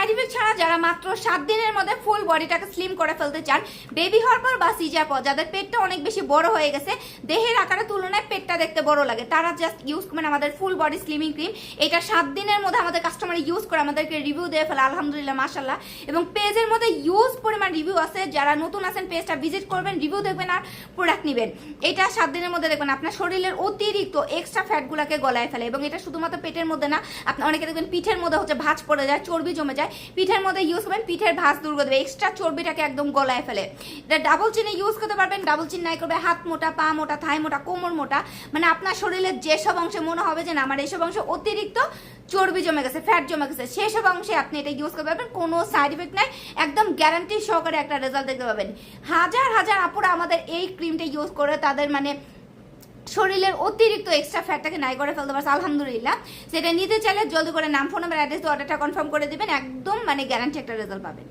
Side effect ছাড়া যারা মাত্র 7 দিনের মধ্যে ফুল বডিটাকে স্লিম করে ফেলতে চান, বেবি হওয়ার পর বা সিজার পর যাদের পেটটা অনেক বেশি বড় হয়ে গেছে, দেহের আকারের তুলনায় পেটটা দেখতে বড় লাগে, তারা জাস্ট ইউজ করবেন আমাদের ফুল বডি স্লিমিং ক্রিম। এটা 7 দিনের মধ্যে আমাদের কাস্টমার ইউজ করে আমাদেরকে রিভিউ দিয়ে ফেলে, আলহামদুলিল্লাহ মাশাআল্লাহ। এবং পেজের মধ্যে ইউজ পরিমাণ রিভিউ আছে, যারা নতুন আছেন পেজটা ভিজিট করবেন, রিভিউ দেখবেন আর প্রোডাক্ট নেবেন। এটা 7 দিনের মধ্যে দেখবেন আপনার শরীরের অতিরিক্ত এক্সট্রা ফ্যাটগুলোকে গলায় ফেলে। এবং এটা শুধুমাত্র পেটের মধ্যে না, আপনি অনেকে দেখবেন পিঠের মধ্যে হচ্ছে ভাঁজ পড়ে যায়, চর্বি জমে যায়, পিঠের মধ্যে ইউজ করবেন, পিঠের ভাঁজ দূর করে দেবে, এক্সট্রা চর্বিটাকে একদম গলায় ফেলে। এটা ডাবল চিনে ইউজ করতে পারবেন, ডাবল চিন নাই করবে হাত মোটা, পা মোটা, থাই মোটা, কোমর মোটা, মানে আপনার শরীরের যেসব অংশে মনে হবে যে না আমার এইসব অংশে অতিরিক্ত চর্বি জমে গেছে, ফ্যাট জমে গেছে, সেসব অংশে আপনি এটা ইউজ করতে পারবেন, কোনো সাইড ইফেক্ট নাই, একদম গ্যারান্টি সহকারে একটা রেজাল্ট দেখতে পাবেন। হাজার হাজার আপুরা আমাদের এই ক্রিমটা ইউজ করে তাদের মানে শরীরের অতিরিক্ত এক্সট্রা ফ্যাটটাকে নাই করে ফেলতে পারছে, আলহামদুলিল্লাহ। সেটা নিতে চাইলে জলদি করে নাম, ফোন নাম্বার, অ্যাড্রেস, অর্ডারটা কনফার্ম করে দিবেন, একদম মানে গ্যারান্টি একটা রেজাল্ট পাবেন।